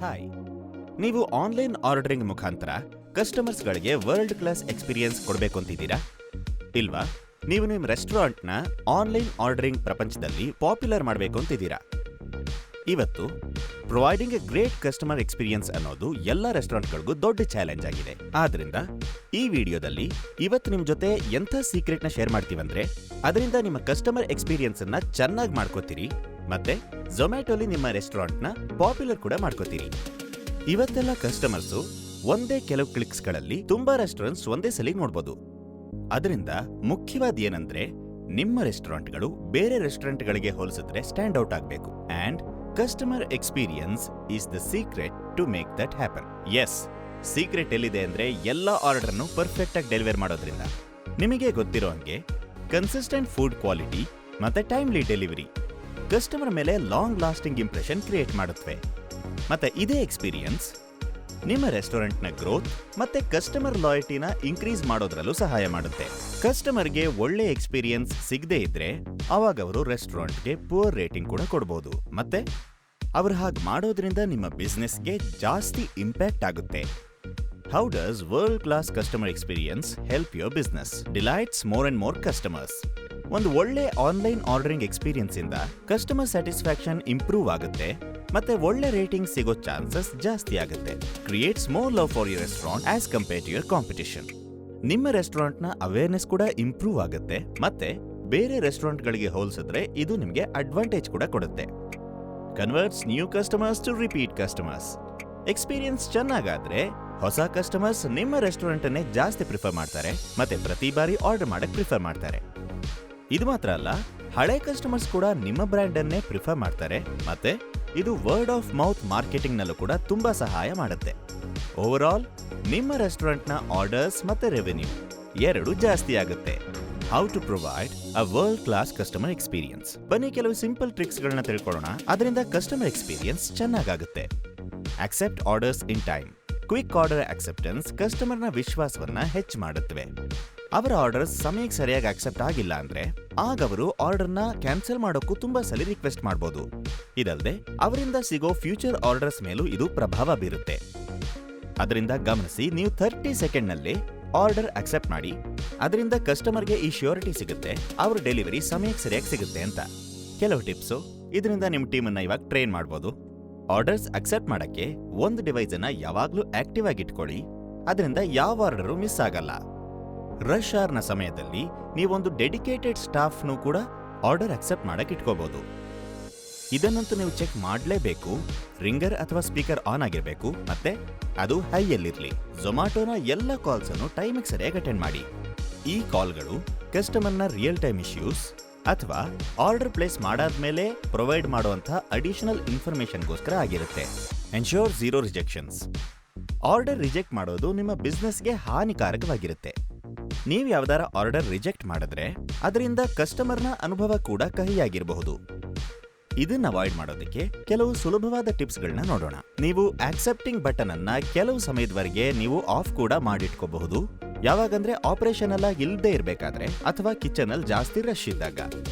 Hi, ನೀವು online ordering ಮುಖಾಂತರ ಕಸ್ಟಮರ್ಸ್ಗಳಿಗೆ world class experience ಕೊಡಬೇಕು ಅಂತಿದ್ದೀರಾ? ಇಲ್ವಾ? ನೀವು ನಿಮ್ಮ ರೆಸ್ಟೋರೆಂಟ್ನ ಆನ್ಲೈನ್ ಆರ್ಡರಿಂಗ್ ಪ್ರಪಂಚದಲ್ಲಿ ಪಾಪ್ಯುಲರ್ ಮಾಡಬೇಕು ಅಂತಿದ್ದೀರಾ? ಇವತ್ತು providing A great customer experience ಅನ್ನೋದು ಎಲ್ಲ ರೆಸ್ಟೋರೆಂಟ್ಗಳಿಗೂ ದೊಡ್ಡ ಚಾಲೆಂಜ್ ಆಗಿದೆ. ಆದ್ರಿಂದ ಈ ವಿಡಿಯೋದಲ್ಲಿ ಇವತ್ತು ನಿಮ್ ಜೊತೆ ಎಂಥ ಸೀಕ್ರೆಟ್ನ ಶೇರ್ ಮಾಡ್ತೀವಂದ್ರೆ ಅದರಿಂದ ನಿಮ್ಮ ಕಸ್ಟಮರ್ ಎಕ್ಸ್ಪೀರಿಯನ್ಸ್ ಅನ್ನ ಚೆನ್ನಾಗಿ ಮಾಡ್ಕೋತೀರಿ ಮತ್ತೆ ಝೊಮ್ಯಾಟೋಲಿ ನಿಮ್ಮ ರೆಸ್ಟೋರೆಂಟ್ನ ಪಾಪ್ಯುಲರ್ ಕೂಡ ಮಾಡ್ಕೋತೀರಿ. ಇವತ್ತೆಲ್ಲ ಕಸ್ಟಮರ್ಸು ಒಂದೇ ಕೆಲವು ಕ್ಲಿಕ್ಸ್ಗಳಲ್ಲಿ ತುಂಬಾ ರೆಸ್ಟೋರೆಂಟ್ಸ್ ಒಂದೇ ಸಲ ನೋಡ್ಬೋದು. ಅದರಿಂದ ಮುಖ್ಯವಾದ ಏನಂದ್ರೆ ನಿಮ್ಮ ರೆಸ್ಟೋರೆಂಟ್ಗಳು ಬೇರೆ ರೆಸ್ಟೋರೆಂಟ್ಗಳಿಗೆ ಹೋಲಿಸಿದ್ರೆ ಸ್ಟ್ಯಾಂಡ್ ಔಟ್ ಆಗಬೇಕು. And customer experience is the secret to make that happen. Yes, secret ಎಲ್ಲಿದೆ ಅಂದ್ರೆ ಎಲ್ಲ ಆರ್ಡರ್ನು ಪರ್ಫೆಕ್ಟ್ ಆಗಿ ಡೆಲಿವರ್ ಮಾಡೋದ್ರಿಂದ. ನಿಮಗೆ ಗೊತ್ತಿರೋ ಹಂಗೆ ಕನ್ಸಿಸ್ಟೆಂಟ್ ಫುಡ್ ಕ್ವಾಲಿಟಿ ಮತ್ತೆ ಟೈಮ್ಲಿ ಡೆಲಿವರಿ ಕಸ್ಟಮರ್ ಮೇಲೆ ಲಾಂಗ್ ಲಾಸ್ಟಿಂಗ್ ಇಂಪ್ರೆಷನ್ ಕ್ರಿಯೇಟ್ ಮಾಡುತ್ತವೆ. ಮತ್ತೆ ಇದೇ ಎಕ್ಸ್ಪೀರಿಯನ್ಸ್ ನಿಮ್ಮ ರೆಸ್ಟೋರೆಂಟ್ನ ಗ್ರೋತ್ ಮತ್ತೆ ಕಸ್ಟಮರ್ ಲಾಯಲ್ಟಿನ ಇನ್ಕ್ರೀಸ್ ಮಾಡೋದ್ರಲ್ಲೂ ಸಹಾಯ ಮಾಡುತ್ತೆ. ಕಸ್ಟಮರ್ಗೆ ಒಳ್ಳೆ ಎಕ್ಸ್ಪೀರಿಯನ್ಸ್ ಸಿಗದೇ ಇದ್ರೆ ಅವಾಗ ಅವರು ರೆಸ್ಟೋರೆಂಟ್ಗೆ ಪುವರ್ ರೇಟಿಂಗ್ ಕೂಡ ಕೊಡಬಹುದು. ಮತ್ತೆ ಅವರು ಹಾಗೆ ಮಾಡೋದ್ರಿಂದ ನಿಮ್ಮ ಬಿಸ್ನೆಸ್ಗೆ ಜಾಸ್ತಿ ಇಂಪ್ಯಾಕ್ಟ್ ಆಗುತ್ತೆ. How does world class customer experience help your business? Delights more and more customers. ಒಂದು ಒಳ್ಳೆ ಆನ್ಲೈನ್ ಆರ್ಡರಿಂಗ್ ಎಕ್ಸ್ಪೀರಿಯನ್ಸ್ ಇಂದ ಕಸ್ಟಮರ್ ಸ್ಯಾಟಿಸ್ಫ್ಯಾಕ್ಷನ್ ಇಂಪ್ರೂವ್ ಆಗುತ್ತೆ ಮತ್ತೆ ಒಳ್ಳೆ ರೇಟಿಂಗ್ ಸಿಗೋ ಚಾನ್ಸಸ್ ಜಾಸ್ತಿ ಆಗುತ್ತೆ. Creates more love for your restaurant as compare to your competition. ನಿಮ್ಮ ರೆಸ್ಟೋರೆಂಟ್ನ ಅವೇರ್ನೆಸ್ ಕೂಡ ಇಂಪ್ರೂವ್ ಆಗುತ್ತೆ ಮತ್ತೆ ಬೇರೆ ರೆಸ್ಟೋರೆಂಟ್ಗಳಿಗೆ ಹೋಲಿಸಿದ್ರೆ ಇದು ನಿಮಗೆ ಅಡ್ವಾಂಟೇಜ್ ಕೂಡ ಕೊಡುತ್ತೆ. Converts new customers to repeat customers. Experience ಚೆನ್ನಾಗಾದ್ರೆ ಹೊಸ ಕಸ್ಟಮರ್ಸ್ ನಿಮ್ಮ ರೆಸ್ಟೋರೆಂಟ್ ಅನ್ನೇ ಜಾಸ್ತಿ ಪ್ರಿಫರ್ ಮಾಡ್ತಾರೆ ಮತ್ತೆ ಪ್ರತಿ ಬಾರಿ ಆರ್ಡರ್ ಮಾಡಕ್ ಪ್ರಿಫರ್ ಮಾಡ್ತಾರೆ. ಇದು ಮಾತ್ರ ಅಲ್ಲ, ಹಳೆ ಕಸ್ಟಮರ್ಸ್ ಕೂಡ ನಿಮ್ಮ ಬ್ರ್ಯಾಂಡ್ ಅನ್ನೇ ಪ್ರಿಫರ್ ಮಾಡ್ತಾರೆ ಮತ್ತೆ ಇದು ವರ್ಡ್ ಆಫ್ ಮೌತ್ ಮಾರ್ಕೆಟಿಂಗ್ ನಲ್ಲೂ ಕೂಡ ತುಂಬಾ ಸಹಾಯ ಮಾಡುತ್ತೆ. ಓವರ್ ಆಲ್ ನಿಮ್ಮ ರೆಸ್ಟೋರೆಂಟ್ನ ಆರ್ಡರ್ಸ್ ಮತ್ತೆ ರೆವೆನ್ಯೂ ಎರಡು ಜಾಸ್ತಿ ಆಗುತ್ತೆ. How to provide a world class customer experience. ಬನ್ನಿ ಕೆಲವು ಸಿಂಪಲ್ ಟ್ರಿಕ್ಸ್ ಗಳನ್ನ ತಿಳ್ಕೊಳ್ಳೋಣ. ಅದರಿಂದ ಕಸ್ಟಮರ್ ಎಕ್ಸ್ಪೀರಿಯನ್ಸ್ ಚೆನ್ನಾಗಾಗುತ್ತೆ. Accept orders in time. Quick order acceptance ಕಸ್ಟಮರ್ನ ವಿಶ್ವಾಸವನ್ನ ಹೆಚ್ಚು ಮಾಡುತ್ತವೆ. ಅವರ ಆರ್ಡರ್ಸ್ ಸಮಯಕ್ಕೆ ಸರಿಯಾಗಿ ಅಕ್ಸೆಪ್ಟ್ ಆಗಿಲ್ಲ ಅಂದ್ರೆ ಆಗ ಅವರು ಆರ್ಡರ್ನ ಕ್ಯಾನ್ಸಲ್ ಮಾಡೋಕ್ಕೂ ತುಂಬಾ ಸಲ ರಿಕ್ವೆಸ್ಟ್ ಮಾಡಬಹುದು. ಇದಲ್ಲದೆ ಅವರಿಂದ ಸಿಗೋ ಫ್ಯೂಚರ್ ಆರ್ಡರ್ಸ್ ಮೇಲೂ ಇದು ಪ್ರಭಾವ ಬೀರುತ್ತೆ. ಅದರಿಂದ ಗಮನಿಸಿ, ನೀವು 30 ಸೆಕೆಂಡ್ ನಲ್ಲಿ ಆರ್ಡರ್ ಅಕ್ಸೆಪ್ಟ್ ಮಾಡಿ. ಅದರಿಂದ ಕಸ್ಟಮರ್ಗೆ ಈ ಶ್ಯೂರಿಟಿ ಸಿಗುತ್ತೆ ಅವ್ರ ಡೆಲಿವರಿ ಸಮಯಕ್ಕೆ ಸರಿಯಾಗಿ ಸಿಗುತ್ತೆ ಅಂತ. ಕೆಲವು ಟಿಪ್ಸು ಇದರಿಂದ ನಿಮ್ಮ ಟೀಮ್ ಅನ್ನ ಇವಾಗ ಟ್ರೈನ್ ಮಾಡಬಹುದು. ಆರ್ಡರ್ಸ್ ಅಕ್ಸೆಪ್ಟ್ ಮಾಡಕ್ಕೆ ಒಂದು ಡಿವೈಸ್ ಅನ್ನ ಯಾವಾಗ್ಲೂ ಆಕ್ಟಿವ್ ಆಗಿ ಇಟ್ಕೊಳ್ಳಿ. ಅದರಿಂದ ಯಾವ ಆರ್ಡರು ಮಿಸ್ ಆಗಲ್ಲ. ರಶ್ ಅವರ್ನ ಸಮಯದಲ್ಲಿ ನೀವೊಂದು ಡೆಡಿಕೇಟೆಡ್ ಸ್ಟಾಫ್ನು ಕೂಡ ಆರ್ಡರ್ ಅಕ್ಸೆಪ್ಟ್ ಮಾಡಕ್ ಇಟ್ಕೋಬಹುದು. ಇದನ್ನಂತೂ ನೀವು ಚೆಕ್ ಮಾಡಲೇಬೇಕು. ರಿಂಗರ್ ಅಥವಾ ಸ್ಪೀಕರ್ ಆನ್ ಆಗಿರಬೇಕು ಮತ್ತೆ ಅದು ಹೈಯಲ್ಲಿರ್ಲಿ. ಝೊಮ್ಯಾಟೋನ ಎಲ್ಲ ಕಾಲ್ಸ್ ಅನ್ನು ಟೈಮಿಗೆ ಸರಿಯಾಗಿ ಅಟೆಂಡ್ ಮಾಡಿ. ಈ ಕಾಲ್ಗಳು ಕಸ್ಟಮರ್ನ ರಿಯಲ್ ಟೈಮ್ ಇಶ್ಯೂಸ್ ಅಥವಾ ಆರ್ಡರ್ ಪ್ಲೇಸ್ ಮಾಡಾದ್ಮೇಲೆ ಪ್ರೊವೈಡ್ ಮಾಡುವಂತ ಅಡಿಷನಲ್ ಇನ್ಫಾರ್ಮೇಶನ್ಗೋಸ್ಕರ ಆಗಿರುತ್ತೆ. Ensure zero rejections. Order reject ಮಾಡೋದು ನಿಮ್ಮ ಬಿಸ್ನೆಸ್ಗೆ ಹಾನಿಕಾರಕವಾಗಿರುತ್ತೆ. ನೀವು ಯಾವ್ದಾರ ಆರ್ಡರ್ ರಿಜೆಕ್ಟ್ ಮಾಡಿದ್ರೆ ಅದರಿಂದ ಕಸ್ಟಮರ್ನ ಅನುಭವ ಕೂಡ ಕಹಿಯಾಗಿರಬಹುದು. ಇದನ್ನ ಅವಾಯ್ಡ್ ಮಾಡೋದಕ್ಕೆ ಕೆಲವು ಸುಲಭವಾದ ಟಿಪ್ಸ್ ಗಳನ್ನ ನೋಡೋಣ. ನೀವು ಆಕ್ಸೆಪ್ಟಿಂಗ್ ಬಟನ್ ಅನ್ನ ಕೆಲವು ಸಮಯದವರೆಗೆ ನೀವು ಆಫ್ ಕೂಡ ಮಾಡಿಟ್ಕೋಬಹುದು. ಯಾವಾಗಂದ್ರೆ ಆಪರೇಷನ್ ಎಲ್ಲ ಇಲ್ಲದೆ ಇರಬೇಕಾದ್ರೆ ಅಥವಾ ಕಿಚನ್ ಅಲ್ಲಿ ಜಾಸ್ತಿ ರಶ್ ಇದ್ದಾಗ.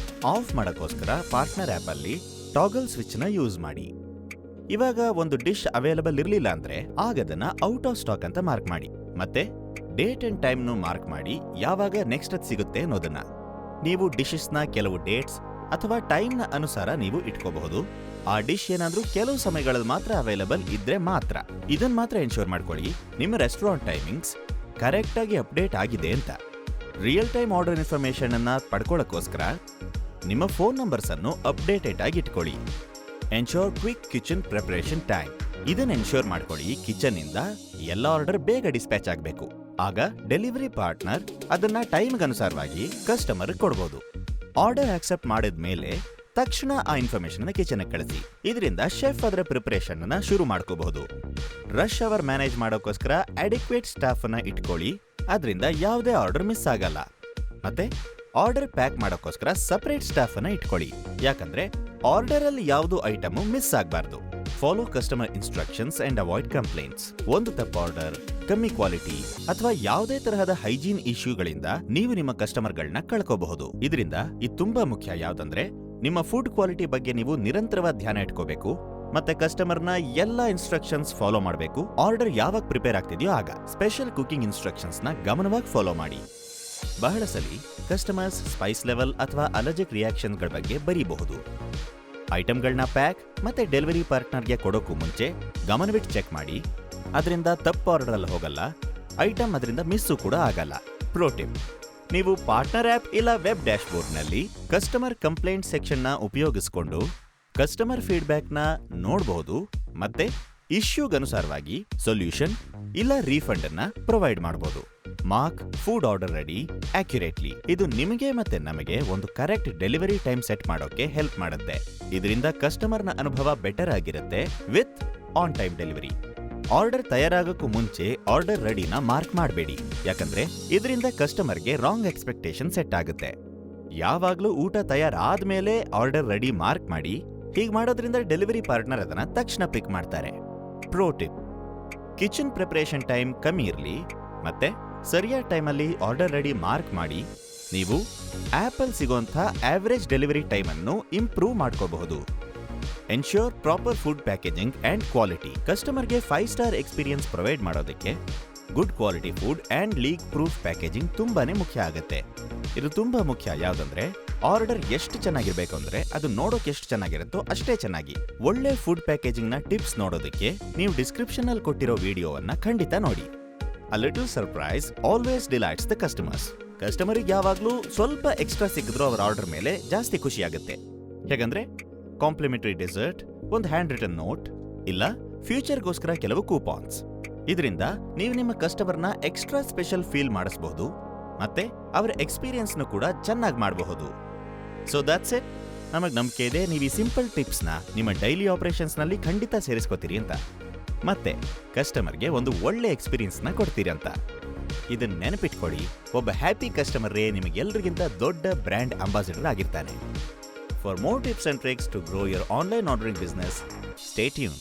ಆಫ್ ಮಾಡಕ್ಕೋಸ್ಕರ ಪಾರ್ಟ್ನರ್ ಆಪ್ ಅಲ್ಲಿ ಟಾಗಲ್ ಸ್ವಿಚ್ ನ ಯೂಸ್ ಮಾಡಿ. ಇವಾಗ ಒಂದು ಡಿಶ್ ಅವೈಲಬಲ್ ಇರ್ಲಿಲ್ಲ ಅಂದ್ರೆ ಆಗದನ್ನ ಔಟ್ ಆಫ್ ಸ್ಟಾಕ್ ಅಂತ ಮಾರ್ಕ್ ಮಾಡಿ. ಮತ್ತೆ ಡೇಟ್ ಅಂಡ್ ಟೈಮ್ ನು ಮಾರ್ಕ್ ಮಾಡಿ ಯಾವಾಗ ನೆಕ್ಸ್ಟ್ ಅದು ಸಿಗುತ್ತೆ ಅನ್ನೋದನ್ನ. ನೀವು ಡಿಶಸ್ ನ ಕೆಲವು ಡೇಟ್ಸ್ ಅಥವಾ ಟೈಮ್ ನ ಅನುಸಾರ ನೀವು ಇಟ್ಕೋಬಹುದು. ಆ ಡಿಶ್ ಏನಾದ್ರೂ ಕೆಲವು ಸಮಯಗಳಲ್ಲಿ ಮಾತ್ರ ಅವೈಲಬಲ್ ಇದ್ರೆ ಮಾತ್ರ. ಇದನ್ನ ಮಾತ್ರ ಎನ್ಶೋರ್ ಮಾಡ್ಕೊಳ್ಳಿ ನಿಮ್ಮ ರೆಸ್ಟೋರೆಂಟ್ ಟೈಮಿಂಗ್ಸ್ ಕರೆಕ್ಟ್ ಆಗಿ ಅಪ್ಡೇಟ್ ಆಗಿದೆ ಅಂತ. ರಿಯಲ್ ಟೈಮ್ ಆರ್ಡರ್ ಇನ್ಫಾರ್ಮೇಶನ್ ಅನ್ನ ಪಡ್ಕೊಳ್ಳೋಕ್ಕೋಸ್ಕರ ನಿಮ್ಮ ಫೋನ್ ನಂಬರ್ಸ್ ಅನ್ನು ಅಪ್ಡೇಟೆಡ್ ಆಗಿ ಇಟ್ಕೊಳ್ಳಿ. Ensure quick kitchen preparation time. ಇದನ್ನ ಎನ್ಶೋರ್ ಮಾಡ್ಕೊಳ್ಳಿ ಕಿಚನ್ ಇಂದ ಎಲ್ಲ ಆರ್ಡರ್ ಬೇಗ ಡಿಸ್ಪ್ಯಾಚ್ ಆಗಬೇಕು. ಆಗ ಡೆಲಿವರಿ ಪಾರ್ಟ್ನರ್ ಅದನ್ನ ಟೈಮ್ಗೆ ಅನುಸಾರವಾಗಿ ಕಸ್ಟಮರ್ ಕೊಡಬಹುದು. ಆರ್ಡರ್ ಆಕ್ಸೆಪ್ಟ್ ಮಾಡಿದ್ಮೇಲೆ ತಕ್ಷಣ ಆ ಇನ್ಫಾರ್ಮೇಶನ್ ಕಿಚನ್ ಕಳಿಸಿ. ಇದರಿಂದ ಶೆಫ್ ಅದರ ಪ್ರಿಪರೇಷನ್ ಅನ್ನ ಶುರು ಮಾಡ್ಕೋಬಹುದು. ರಶ್ ಅವರ್ ಮ್ಯಾನೇಜ್ ಮಾಡೋಕ್ಕೋಸ್ಕರ ಅಡಿಕ್ವೇಟ್ ಸ್ಟಾಫ್ ಅನ್ನ ಇಟ್ಕೊಳ್ಳಿ. ಅದರಿಂದ ಯಾವುದೇ ಆರ್ಡರ್ ಮಿಸ್ ಆಗಲ್ಲ. ಮತ್ತೆ ಆರ್ಡರ್ ಪ್ಯಾಕ್ ಮಾಡೋಕ್ಕೋಸ್ಕರ ಸಪರೇಟ್ ಸ್ಟಾಫ್ ಅನ್ನ ಇಟ್ಕೊಳ್ಳಿ. ಯಾಕಂದ್ರೆ ಆರ್ಡರ್ ಅಲ್ಲಿ ಯಾವುದು ಐಟಮ್ ಮಿಸ್ ಆಗಬಾರ್ದು. Follow customer instructions and avoid complaints. ಒಂದು ತಪ್ಪು ಆರ್ಡರ್, ಕಮ್ಮಿ ಕ್ವಾಲಿಟಿ ಅಥವಾ ಯಾವುದೇ ತರಹದ ಹೈಜೀನ್ ಇಶ್ಯೂಗಳಿಂದ ನೀವು ನಿಮ್ಮ ಕಸ್ಟಮರ್ಗಳನ್ನ ಕಳ್ಕೋಬಹುದು. ಇದರಿಂದ ಇದು ತುಂಬಾ ಮುಖ್ಯ. ಯಾವ್ದಂದ್ರೆ ನಿಮ್ಮ ಫುಡ್ ಕ್ವಾಲಿಟಿ ಬಗ್ಗೆ ನೀವು ನಿರಂತರವಾದ ಧ್ಯಾನ ಇಟ್ಕೋಬೇಕು. ಮತ್ತೆ ಕಸ್ಟಮರ್ನ ಎಲ್ಲ ಇನ್ಸ್ಟ್ರಕ್ಷನ್ಸ್ ಫಾಲೋ ಮಾಡಬೇಕು. ಆರ್ಡರ್ ಯಾವಾಗ ಪ್ರಿಪೇರ್ ಆಗ್ತಿದೆಯೋ ಆಗ ಸ್ಪೆಷಲ್ ಕುಕಿಂಗ್ ಇನ್ಸ್ಟ್ರಕ್ಷನ್ಸ್ ನ ಗಮನವಾಗಿ ಫಾಲೋ ಮಾಡಿ. ಬಹಳ ಸಲಿ ಕಸ್ಟಮರ್ಸ್ ಸ್ಪೈಸ್ ಲೆವೆಲ್ ಅಥವಾ ಅಲರ್ಜಿಕ್ ರಿಯಾಕ್ಷನ್ಗಳ ಬಗ್ಗೆ ಬರೀಬಹುದು. ಐಟಮ್ಗಳನ್ನ ಪ್ಯಾಕ್ ಮತ್ತೆ ಡೆಲಿವರಿ ಪಾರ್ಟ್ನರ್ಗೆ ಕೊಡೋಕ್ಕೂ ಮುಂಚೆ ಗಮನವಿಟ್ಟು ಚೆಕ್ ಮಾಡಿ. ಅದರಿಂದ ತಪ್ಪು ಆರ್ಡರ್ ಅಲ್ಲಿ ಹೋಗಲ್ಲ, ಐಟಮ್ ಅದರಿಂದ ಮಿಸ್ಸು ಕೂಡ ಆಗಲ್ಲ. ಪ್ರೋ ಟಿಪ್: ನೀವು ಪಾರ್ಟ್ನರ್ ಆಪ್ ಇಲ್ಲ ವೆಬ್ ಡ್ಯಾಶ್ಬೋರ್ಡ್ನಲ್ಲಿ ಕಸ್ಟಮರ್ ಕಂಪ್ಲೇಂಟ್ ಸೆಕ್ಷನ್ನ ಉಪಯೋಗಿಸಿಕೊಂಡು ಕಸ್ಟಮರ್ ಫೀಡ್ಬ್ಯಾಕ್ನ ನೋಡಬಹುದು ಮತ್ತೆ ಇಶ್ಯೂಗನುಸಾರವಾಗಿ ಸೊಲ್ಯೂಷನ್ ಇಲ್ಲ ರೀಫಂಡ್ ಅನ್ನ ಪ್ರೊವೈಡ್ ಮಾಡಬಹುದು. Mark food order ready accurately. ಇದು ನಿಮಗೆ ಮತ್ತೆ ನಮಗೆ ಒಂದು ಕರೆಕ್ಟ್ ಡೆಲಿವರಿ ಟೈಮ್ ಸೆಟ್ ಮಾಡೋಕೆ ಹೆಲ್ಪ್ ಮಾಡುತ್ತೆ. ಇದರಿಂದ ಕಸ್ಟಮರ್ನ ಅನುಭವ ಬೆಟರ್ ಆಗಿರುತ್ತೆ with on time delivery. Order ತಯಾರಾಗಕ್ಕೂ ಮುಂಚೆ ಆರ್ಡರ್ ರೆಡಿನ ಮಾರ್ಕ್ ಮಾಡಬೇಡಿ, ಯಾಕಂದ್ರೆ ಇದರಿಂದ ಕಸ್ಟಮರ್ಗೆ ರಾಂಗ್ ಎಕ್ಸ್ಪೆಕ್ಟೇಷನ್ ಸೆಟ್ ಆಗುತ್ತೆ. ಯಾವಾಗ್ಲೂ ಊಟ ತಯಾರಾದ್ಮೇಲೆ ಆರ್ಡರ್ ರೆಡಿ ಮಾರ್ಕ್ ಮಾಡಿ. ಹೀಗೆ ಮಾಡೋದ್ರಿಂದ ಡೆಲಿವರಿ ಪಾರ್ಟ್ನರ್ ಅದನ್ನ ತಕ್ಷಣ ಪಿಕ್ ಮಾಡ್ತಾರೆ. Pro tip: kitchen preparation time ಕಮ್ಮಿ ಇರಲಿ ಮತ್ತೆ ಸರಿಯಾದ ಟೈಮಲ್ಲಿ ಆರ್ಡರ್ ರೆಡಿ ಮಾರ್ಕ್ ಮಾಡಿ. ನೀವು ಆಪಲ್ ಸಿಗೋಂಥ ಆವರೇಜ್ ಡೆಲಿವರಿ ಟೈಮ್ ಅನ್ನು ಇಂಪ್ರೂವ್ ಮಾಡ್ಕೋಬಹುದು. Ensure proper food packaging and quality. ಕಸ್ಟಮರ್ಗೆ 5 ಸ್ಟಾರ್ ಎಕ್ಸ್ಪೀರಿಯನ್ಸ್ ಪ್ರೊವೈಡ್ ಮಾಡೋದಕ್ಕೆ good quality food and leak proof packaging ತುಂಬಾನೇ ಮುಖ್ಯ ಆಗುತ್ತೆ. ಇದು ತುಂಬಾ ಮುಖ್ಯ. ಯಾವ್ದಂದ್ರೆ ಆರ್ಡರ್ ಎಷ್ಟು ಚೆನ್ನಾಗಿರ್ಬೇಕು ಅಂದ್ರೆ ಅದು ನೋಡೋಕೆ ಎಷ್ಟು ಚೆನ್ನಾಗಿರುತ್ತೋ ಅಷ್ಟೇ ಚೆನ್ನಾಗಿ. ಒಳ್ಳೆ ಫುಡ್ ಪ್ಯಾಕೇಜಿಂಗ್ ನ ಟಿಪ್ಸ್ ನೋಡೋದಕ್ಕೆ ನೀವು ಡಿಸ್ಕ್ರಿಪ್ಷನ್ ಅಲ್ಲಿ ಕೊಟ್ಟಿರೋ ವಿಡಿಯೋವನ್ನ ಖಂಡಿತ ನೋಡಿ. A little surprise always delights the customers. ಕಸ್ಟಮರಿಗೆ ಯಾವಾಗ್ಲೂ ಸ್ವಲ್ಪ ಎಕ್ಸ್ಟ್ರಾ ಸಿಕ್ಕಿದ್ರೂ ಅವರ ಆರ್ಡರ್ ಮೇಲೆ ಜಾಸ್ತಿ ಖುಷಿ ಆಗುತ್ತೆ. ಹೇಗಂದ್ರೆ ಕಾಂಪ್ಲಿಮೆಂಟರಿ ಡೆಸರ್ಟ್, ಒಂದು ಹ್ಯಾಂಡ್ ರಿಟನ್ ನೋಟ್ ಇಲ್ಲ ಫ್ಯೂಚರ್ಗೋಸ್ಕರ ಕೆಲವು ಕೂಪಾನ್ಸ್. ಇದರಿಂದ ನೀವು ನಿಮ್ಮ ಕಸ್ಟಮರ್ನ ಎಕ್ಸ್ಟ್ರಾ ಸ್ಪೆಷಲ್ ಫೀಲ್ ಮಾಡಿಸಬಹುದು ಮತ್ತೆ ಅವರ ಎಕ್ಸ್ಪೀರಿಯನ್ಸ್ ನು ಕೂಡ ಚೆನ್ನಾಗಿ ಮಾಡಬಹುದು. So that's it. ನಮಗೆ ನಂಬಿಕೆ ಇದೆ ನೀವು ಈ ಸಿಂಪಲ್ ಟಿಪ್ಸ್ ನ ನಿಮ್ಮ ಡೈಲಿ ಆಪರೇಷನ್ಸ್ ನಲ್ಲಿ ಖಂಡಿತ ಸೇರಿಸ್ಕೋತೀರಿ ಅಂತ, ಮತ್ತೆ ಕಸ್ಟಮರ್ಗೆ ಒಂದು ಒಳ್ಳೆ ಎಕ್ಸ್ಪೀರಿಯನ್ಸ್ ನ ಕೊಡ್ತೀರಿ ಅಂತ. ಇದನ್ನ ನೆನಪಿಟ್ಕೊಳ್ಳಿ, ಒಬ್ಬ ಹ್ಯಾಪಿ ಕಸ್ಟಮರೇ ನಿಮಗೆಲ್ಲರಿಗಿಂತ ದೊಡ್ಡ ಬ್ರ್ಯಾಂಡ್ ಅಂಬಾಸಿಡರ್ ಆಗಿರ್ತಾನೆ. For more tips and tricks to grow your online ordering business, stay tuned.